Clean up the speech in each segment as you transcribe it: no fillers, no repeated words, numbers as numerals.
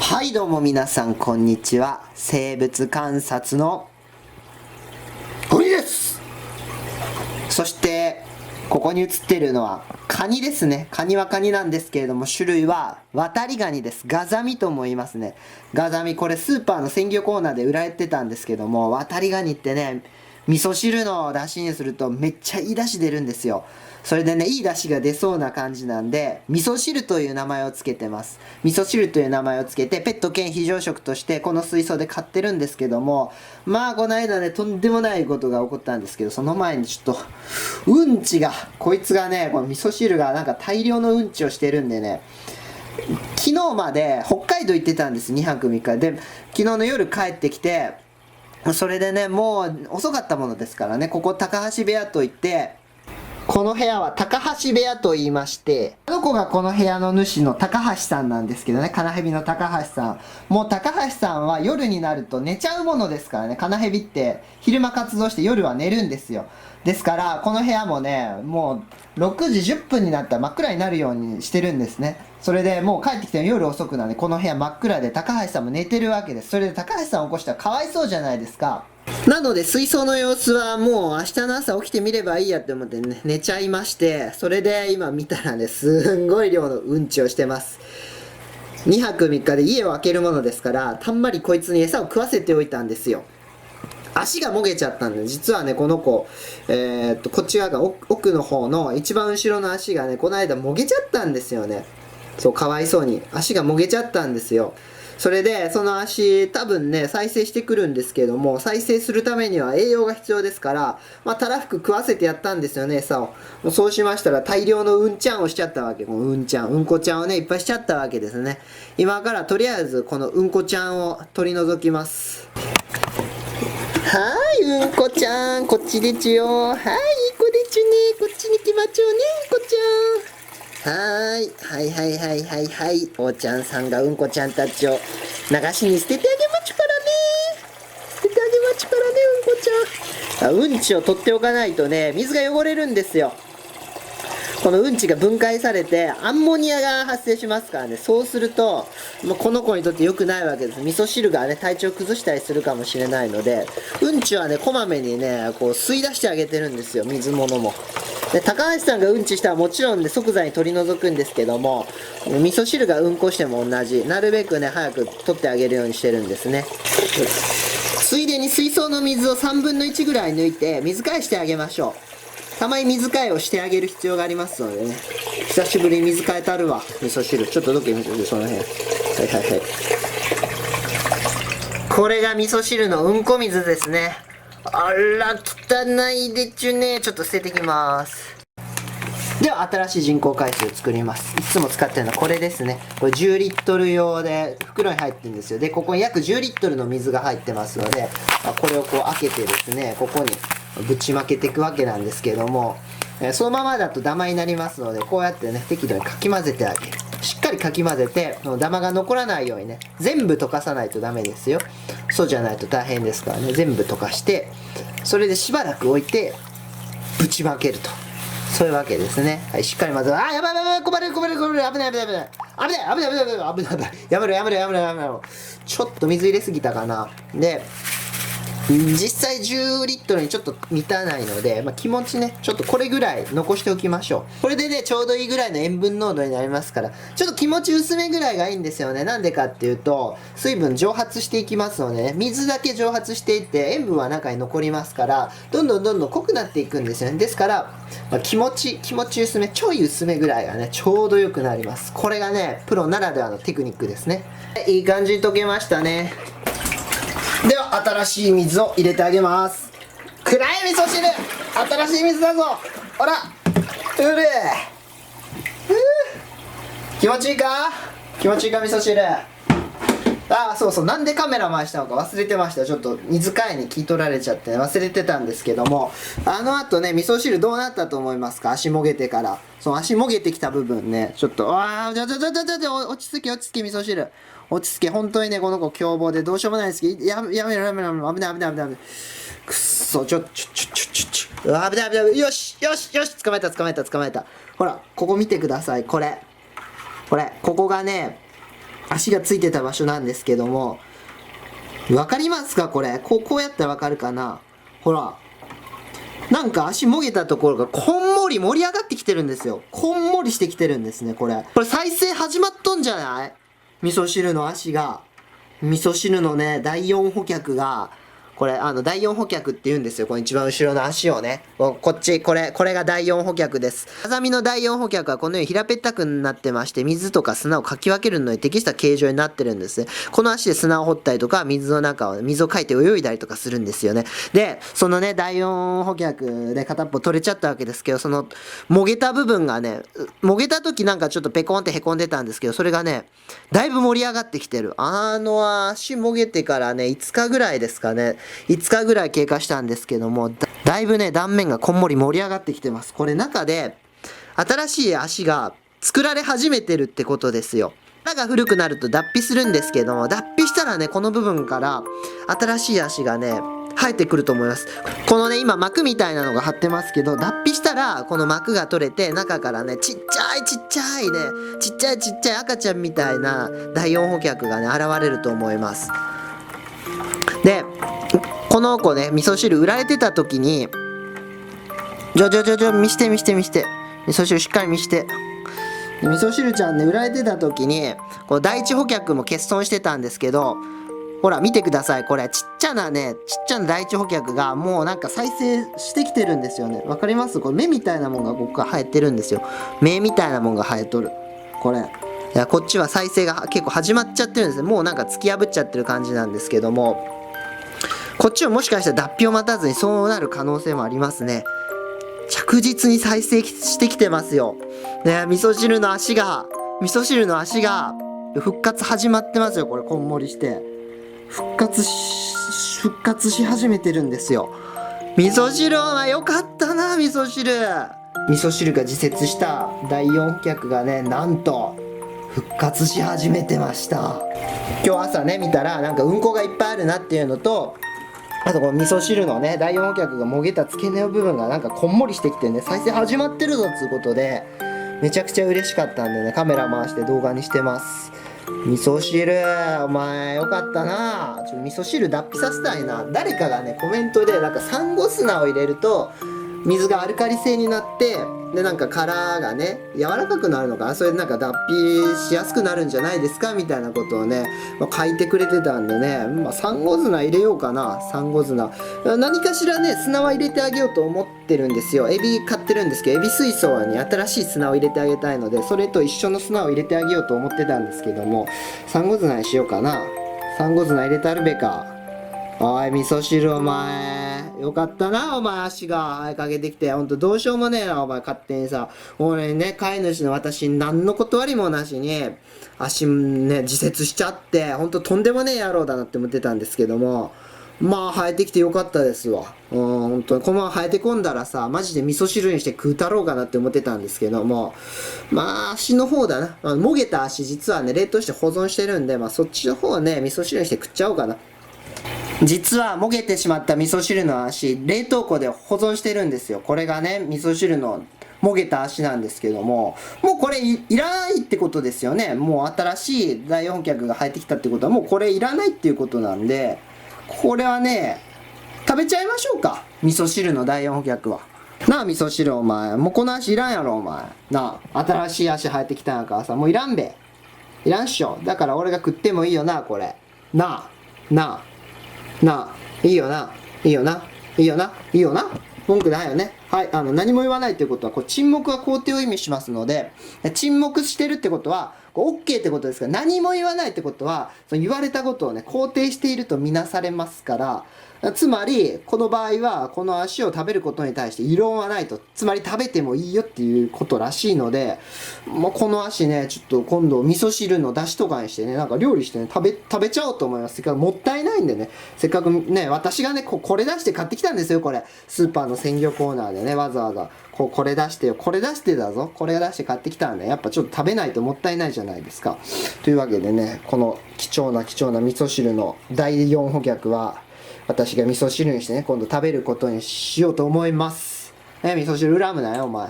はいどうも皆さんこんにちは。生物観察の鬼です。そしてここに映っているのはカニですね。カニはカニなんですけれども、種類は渡りガニです。ガザミとも言いますね。ガザミ、これスーパーの鮮魚コーナーで売られてたんですけども、渡りガニってね、味噌汁の出汁にするとめっちゃいい出汁出るんですよ。それでね、いい出汁が出そうな感じなんで、味噌汁という名前をつけてます。味噌汁という名前をつけて、ペット兼非常食としてこの水槽で飼ってるんですけども、まあこの間ね、とんでもないことが起こったんですけど、その前にちょっと、うんちが、こいつがね、この味噌汁がなんか大量のうんちをしてるんでね、昨日まで北海道行ってたんです、2泊3日で。昨日の夜帰ってきて、それでね、もう遅かったものですからね、ここ高橋部屋といって、この部屋は高橋部屋と言いまして、この子がこの部屋の主の高橋さんなんですけどね、カナヘビの高橋さん。もう高橋さんは夜になると寝ちゃうものですからね、カナヘビって昼間活動して夜は寝るんですよ。ですから、この部屋もね、もう6時10分になったら真っ暗になるようにしてるんですね。それでもう帰ってきて夜遅くなんで、この部屋真っ暗で高橋さんも寝てるわけです。それで高橋さんを起こしたらかわいそうじゃないですか。なので水槽の様子はもう明日の朝起きてみればいいやって思ってね、寝ちゃいまして、それで今見たらね、すんごい量のうんちをしてます。2泊3日で家を空けるものですから、たんまりこいつに餌を食わせておいたんですよ。足がもげちゃったんで、実はね、この子、こっち側が奥の方の一番後ろの足がね、この間もげちゃったんですよね。そう、かわいそうに。足がもげちゃったんですよ。それで、その足、多分ね、再生してくるんですけども、再生するためには栄養が必要ですから、まあ、たらふく食わせてやったんですよね、餌を。もうそうしましたら、大量のうんちゃんをしちゃったわけ。もううんちゃん、うんこちゃんをね、いっぱいしちゃったわけですね。今からとりあえず、このうんこちゃんを取り除きます。はい、うんこちゃん、こっちでちゅよ。はい、いい子でちゅね。こっちに来まちょうね、こちゃん。はいはいはいはいはい。おーちゃんさんがうんこちゃんたちを流しに捨ててあげまちゅからね。捨ててあげまちゅからね、うんこちゃん。うんちを取っておかないとね、水が汚れるんですよ。このうんちが分解されてアンモニアが発生しますからね。そうすると、この子にとって良くないわけです。味噌汁がね、体調崩したりするかもしれないので、うんちはね、こまめにね、こう吸い出してあげてるんですよ、水物も。で、高橋さんがうんちしたらもちろんで即座に取り除くんですけども、味噌汁がうんこしても同じ。なるべくね、早く取ってあげるようにしてるんですね。ついでに水槽の水を3分の1ぐらい抜いて、水替えしてあげましょう。たまに水替えをしてあげる必要がありますのでね。久しぶりに水替えたるわ、味噌汁。ちょっとどけ見せて、その辺。はいはいはい。これが味噌汁のうんこ水ですね。あら、汚いでちゅね。ちょっと捨ててきます。では、新しい人工海水を作ります。いつも使ってるのはこれですね。これ10リットル用で袋に入ってるんですよ。で、ここに約10リットルの水が入ってますので、これをこう開けてですね、ここにぶちまけていくわけなんですけども、そのままだとダマになりますので、こうやってね、適度にかき混ぜてあげる。しっかりかき混ぜて、ダマが残らないようにね、全部溶かさないとダメですよ。そうじゃないと大変ですからね、全部溶かして、それでしばらく置いて、ぶちまけると。そういうわけですね。はい、しっかり混ぜる。あ、やばいやばい、こぼれるこぼれるこぼれる、危ない危ない危ない。危ない危ない危ない危ない危ない危ない。やめろやめろやめろやめろ。ちょっと水入れすぎたかな。で、実際10リットルにちょっと満たないので、気持ちね、ちょっとこれぐらい残しておきましょう。これでね、ちょうどいいぐらいの塩分濃度になりますから、ちょっと気持ち薄めぐらいがいいんですよね。なんでかっていうと、水分蒸発していきますのでね、水だけ蒸発していって、塩分は中に残りますから、どんどんどんどん濃くなっていくんですよね。ですから、気持ち薄め、ちょい薄めぐらいがね、ちょうど良くなります。これがね、プロならではのテクニックですね。いい感じに溶けましたね。では新しい水を入れてあげます。暗い味噌汁、新しい水だぞ。ほら、うれ気持ちいいか、気持ちいいか味噌汁。あ、そうそう、なんでカメラ回したのか忘れてました。ちょっと水替えに聞い取られちゃって忘れてたんですけども、あの後ね、味噌汁どうなったと思いますか？足もげてから。その足もげてきた部分ね、ちょっと、落ち着け落ち着け味噌汁。落ち着け、本当にね、この子凶暴でどうしようもないですけど、やめろやめろやめろ、危ない危ない危ない危ない。くっそ、危ない危ない危ない。よしよしよし、捕まえた捕まえた捕まえた。ほら、ここ見てください、これ。ここがね、足がついてた場所なんですけども、わかりますかこれ。こうやったらわかるかな。ほら。なんか足もげたところがこんもり盛り上がってきてるんですよ。こんもりしてきてるんですね、これ。これ再生始まっとんじゃない？味噌汁の足が。味噌汁のね、第4補脚が、これ、第4補脚って言うんですよ。この一番後ろの足をね。こっち、これが第4補脚です。ハサミの第4補脚はこのように平べったくなってまして、水とか砂をかき分けるのに適した形状になってるんですね。この足で砂を掘ったりとか、水をかいて泳いだりとかするんですよね。で、そのね、第4補脚で片っぽ取れちゃったわけですけど、その、もげた部分がね、もげた時なんかちょっとペコンってへこんでたんですけど、それがね、だいぶ盛り上がってきてる。足もげてからね、5日ぐらいですかね。5日ぐらい経過したんですけども、だいぶね、断面がこんもり盛り上がってきてます。これ中で、新しい足が作られ始めてるってことですよ。歯が古くなると脱皮するんですけども、脱皮したらね、この部分から新しい足がね、生えてくると思います。このね、今膜みたいなのが張ってますけど、脱皮したら、この膜が取れて、中からね、ちっちゃい赤ちゃんみたいな第4補脚がね、現れると思います。で、この子ね、味噌汁売られてた時に、見して。味噌汁しっかり見して。味噌汁ちゃんね、売られてた時に、この第一補脚も欠損してたんですけど、ほら見てください。これちっちゃな第一補脚がもうなんか再生してきてるんですよね。わかります？これ目みたいなもんがここが生えてるんですよ。目みたいなもんが生えとる。これ。いや、こっちは再生が結構始まっちゃってるんですね。もうなんか突き破っちゃってる感じなんですけども、こっちはもしかしたら脱皮を待たずにそうなる可能性もありますね。着実に再生してきてますよ。ね、味噌汁の足が復活始まってますよ。これこんもりして復活し始めてるんですよ。味噌汁は良かったな。味噌汁が自設した第4脚がね、なんと復活し始めてました。今日朝ね見たらなんかうんこがいっぱいあるなっていうのと、あとこの味噌汁のね、第4補脚がもげた付け根の部分がなんかこんもりしてきてね、再生始まってるぞっつうことで、めちゃくちゃ嬉しかったんでね、カメラ回して動画にしてます。味噌汁、お前よかったな。味噌汁脱皮させたいな。誰かがね、コメントでなんかサンゴ砂を入れると、水がアルカリ性になって、でなんか殻がね柔らかくなるのかな、それでなんか脱皮しやすくなるんじゃないですかみたいなことをね、書いてくれてたんでね、サンゴ砂入れようかな。サンゴ砂何かしらね、砂は入れてあげようと思ってるんですよ。エビ買ってるんですけど、エビ水槽に新しい砂を入れてあげたいので、それと一緒の砂を入れてあげようと思ってたんですけども、サンゴ砂にしようかな。サンゴ砂入れてあるべか。おい味噌汁、お前よかったな。お前足が生えかけてきて、ほんとどうしようもねえな。お前勝手にさ、俺ね、飼い主の私に何の断りもなしに足ね自設しちゃって、ほんととんでもねえ野郎だなって思ってたんですけども、まあ生えてきてよかったですわ。本当にこのまま生えてこんだらさ、マジで味噌汁にして食うたろうかなって思ってたんですけども、まあ足の方だな。もげた足実はね冷凍して保存してるんで、そっちの方はね味噌汁にして食っちゃおうかな。実はもげてしまった味噌汁の足、冷凍庫で保存してるんですよ。これがね味噌汁のもげた足なんですけども、もうこれ いらないってことですよね。もう新しい第4脚が入ってきたってことはもうこれいらないっていうことなんで、これはね食べちゃいましょうか。味噌汁の第4補脚はなあ。味噌汁お前もうこの足いらんやろお前なあ。新しい足生えてきたんやからさ、もういらんべ。いらんっしょ。だから俺が食ってもいいよなこれなあ、いいよな、文句ないよね。はい、何も言わないということは、沈黙は肯定を意味しますので、沈黙してるってことは、OK ってことですから、何も言わないってことは、その言われたことをね、肯定しているとみなされますから、つまり、この場合は、この足を食べることに対して異論はないと。つまり食べてもいいよっていうことらしいので、この足ね、ちょっと今度味噌汁の出汁とかにしてね、なんか料理してね、食べちゃおうと思います。せっかくもったいないんでね、せっかくね、私がね、これ出して買ってきたんですよ、これ。スーパーの鮮魚コーナーでね、わざわざ、これ出してよ、これ出してだぞ、これ出して買ってきたんで、やっぱちょっと食べないともったいないじゃないですか。というわけでね、この貴重な味噌汁の第4補脚は、私が味噌汁にしてね、今度食べることにしようと思います。味噌汁恨むなよ、お前。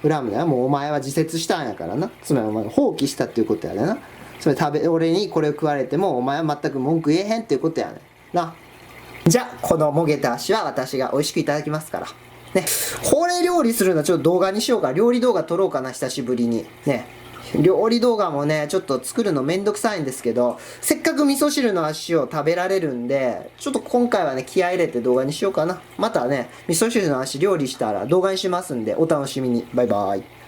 恨むなよ。もうお前は自設したんやからな。つまりお前放棄したっていうことやでな。それ俺にこれを食われてもお前は全く文句言えへんっていうことやねんな。じゃあこのもげた足は私が美味しくいただきますからね。これ料理するのはちょっと動画にしようか。料理動画撮ろうかな、久しぶりにね。料理動画もねちょっと作るのめんどくさいんですけど、せっかく味噌汁の足を食べられるんで、ちょっと今回はね気合い入れて動画にしようかな。またね味噌汁の足料理したら動画にしますんでお楽しみに。バイバイ。